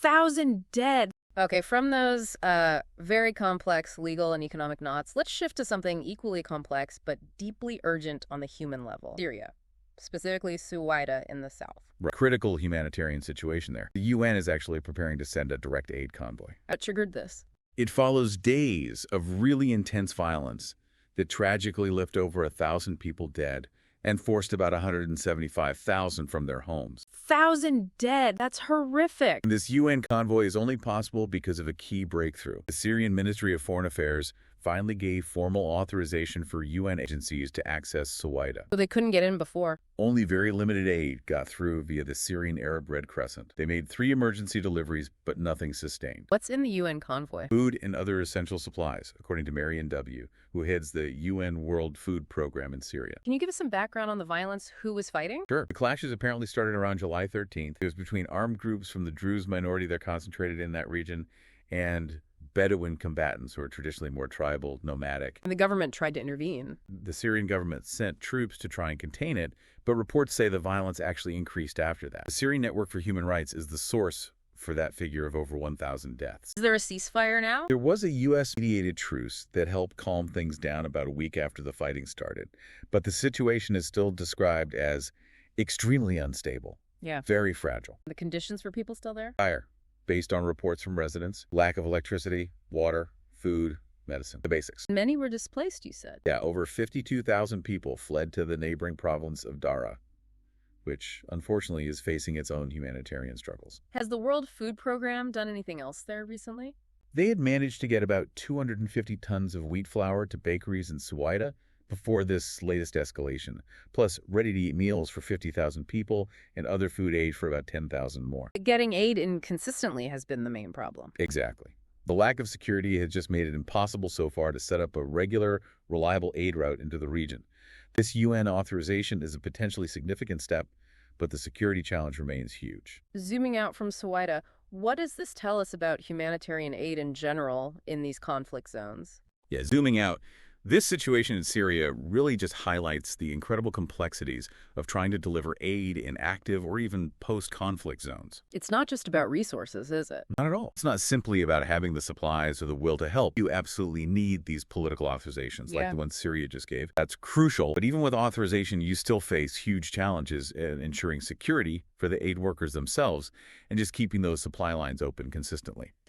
1,000 dead. Okay, from those very complex legal and economic knots, let's shift to something equally complex but deeply urgent on the human level. Syria, specifically Suwaida in the south. Right. Critical humanitarian situation there. The UN is actually preparing to send a direct aid convoy. What triggered this? It follows days of really intense violence that tragically left over 1,000 people dead and forced about 175,000 from their homes. 1,000 dead. That's horrific. And this UN convoy is only possible because of a key breakthrough. The Syrian Ministry of Foreign Affairs finally gave formal authorization for UN agencies to access Suwaida. So they couldn't get in before. Only very limited aid got through via the Syrian Arab Red Crescent. They made 3 emergency deliveries, but nothing sustained. What's in the UN convoy? Food and other essential supplies, according to Marion W., who heads the UN World Food Program in Syria. Can you give us some background on the violence? Who was fighting? Sure. The clashes apparently started around July 13th. It was between armed groups from the Druze minority that concentrated in that region and Bedouin combatants who are traditionally more tribal, nomadic. And the government tried to intervene. The Syrian government sent troops to try and contain it, but reports say the violence actually increased after that. The Syrian Network for Human Rights is the source for that figure of over 1,000 deaths. Is there a ceasefire now? There was a U.S.-mediated truce that helped calm things down about a week after the fighting started, but the situation is still described as extremely unstable. Yeah. Very fragile. The conditions for people still there? Dire, based on reports from residents, lack of electricity, water, food, medicine, the basics. Many were displaced, you said. Yeah, over 52,000 people fled to the neighboring province of Dara, which unfortunately is facing its own humanitarian struggles. Has the World Food Program done anything else there recently? They had managed to get about 250 tons of wheat flour to bakeries in Suwaida before this latest escalation, plus ready-to-eat meals for 50,000 people and other food aid for about 10,000 more. Getting aid in consistently has been the main problem. Exactly. The lack of security has just made it impossible so far to set up a regular, reliable aid route into the region. This UN authorization is a potentially significant step, but the security challenge remains huge. Zooming out from Suwaida, what does this tell us about humanitarian aid in general in these conflict zones? Yeah, zooming out, this situation in Syria really just highlights the incredible complexities of trying to deliver aid in active or even post-conflict zones. It's not just about resources, is it? Not at all. It's not simply about having the supplies or the will to help. You absolutely need these political authorizations like the one Syria just gave. That's crucial. But even with authorization, you still face huge challenges in ensuring security for the aid workers themselves and just keeping those supply lines open consistently.